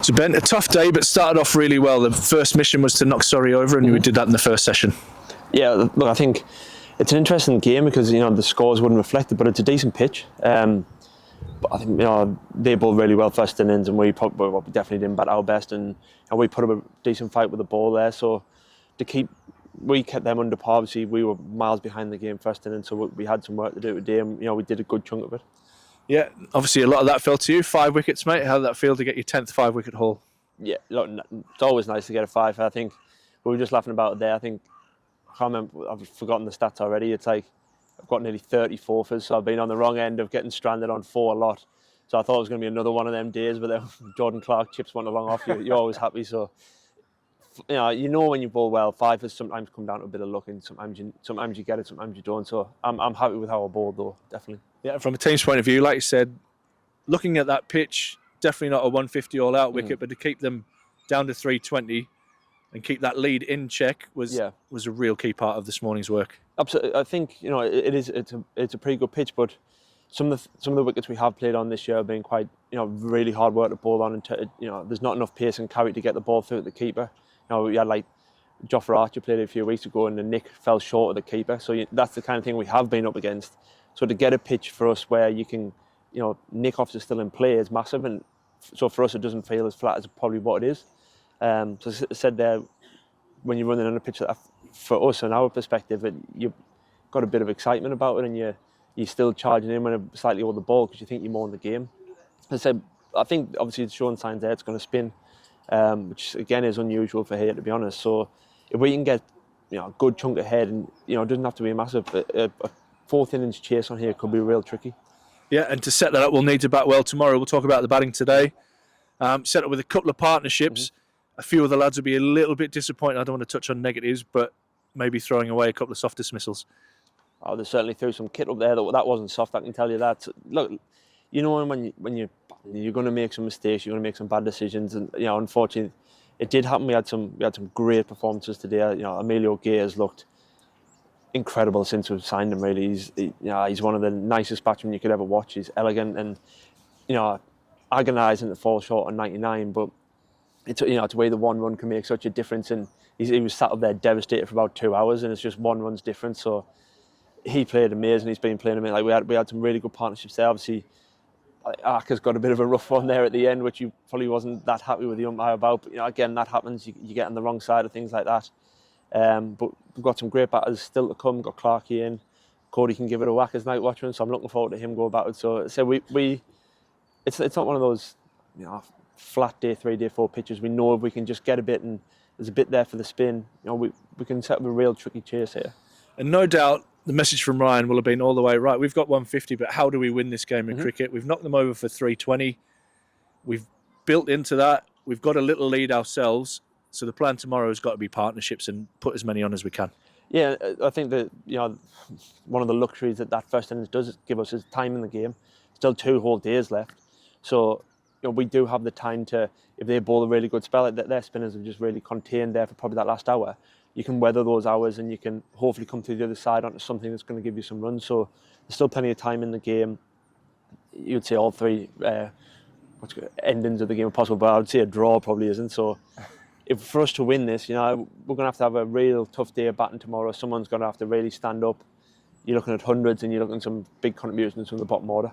So Ben, a tough day, but started off really well. The first mission was to knock Surrey over, and we did that in the first session. Yeah, look, I think it's an interesting game because the scores wouldn't reflect it, but it's a decent pitch. But I think they bowled really well first innings, and we definitely didn't bat our best, and we put up a decent fight with the ball there. So we kept them under par. Obviously, we were miles behind the game first innings, so we had some work to do today, and we did a good chunk of it. Yeah, obviously a lot of that fell to you. 5 wickets, mate. How did that feel to get your 10th 5-wicket haul? Yeah, look, it's always nice to get a 5. I think we were just laughing about it there. I can't remember, I've forgotten the stats already. It's like I've got nearly 30 forfeits, so I've been on the wrong end of getting stranded on 4 a lot. So I thought it was going to be another one of them days, but then Jordan Clark chips one along off you. You're always happy. So when you bowl well, 5 has sometimes come down to a bit of luck, and sometimes you get it, sometimes you don't. So I'm happy with how I bowled, though, definitely. Yeah, from a team's point of view, like you said, looking at that pitch, definitely not a 150 all-out wicket, but to keep them down to 320 and keep that lead in check was a real key part of this morning's work. Absolutely, I think it's a pretty good pitch, but some of the wickets we have played on this year have been quite really hard work to bowl on, and there's not enough pace and carry to get the ball through at the keeper. We had like Jofra Archer played it a few weeks ago, and the nick fell short of the keeper. So that's the kind of thing we have been up against. So to get a pitch for us where you can, nick-offs are still in play is massive, and so for us it doesn't feel as flat as probably what it is. So as I said there, when you're running on a pitch, for us, in our perspective, you've got a bit of excitement about it, and you're still charging in when a slightly over the ball because you think you're more in the game. As I said, I think obviously it's showing signs there it's going to spin, which again is unusual for here, to be honest. So if we can get a good chunk ahead, and it doesn't have to be a massive, a 4th innings chase on here could be real tricky. Yeah, and to set that up, we'll need to bat well tomorrow. We'll talk about the batting today. Set up with a couple of partnerships. A few of the lads will be a little bit disappointed. I don't want to touch on negatives, but maybe throwing away a couple of soft dismissals. Oh, they certainly threw some kit up there. That wasn't soft, I can tell you that. Look, when you're going to make some mistakes, you're going to make some bad decisions, and unfortunately, it did happen. We had some great performances today. Emilio Gay has looked incredible since we've signed him. Really, he's one of the nicest batsmen you could ever watch. He's elegant and agonising to fall short on 99, but it's the way the 1 run can make such a difference. And he was sat up there devastated for about 2 hours, and it's just 1 run's difference. So he played amazing. He's been playing amazing. Like we had some really good partnerships there. Obviously, Arca's got a bit of a rough one there at the end, which he probably wasn't that happy with the umpire about. But again, that happens. You get on the wrong side of things like that. But we've got some great batters still to come. We've got Clarkey in. Cody can give it a whack as night watchman, so I'm looking forward to him going backwards. So it's not one of those flat day 3, day 4 pitches. We know if we can just get a bit, and there's a bit there for the spin, we can set up a real tricky chase here. And no doubt the message from Ryan will have been all the way, right, we've got 150, but how do we win this game in cricket? We've knocked them over for 320. We've built into that. We've got a little lead ourselves. So the plan tomorrow has got to be partnerships and put as many on as we can. Yeah, I think that one of the luxuries that first innings does give us is time in the game. Still 2 whole days left, so we do have the time to, if they bowl a really good spell, their spinners have just really contained there for probably that last hour. You can weather those hours, and you can hopefully come through the other side onto something that's going to give you some runs. So there's still plenty of time in the game. You'd say all 3 endings of the game are possible, but I would say a draw probably isn't. So for us to win this, we're going to have a real tough day of batting tomorrow. Someone's going to have to really stand up. You're looking at hundreds, and you're looking at some big contributions from the bottom order.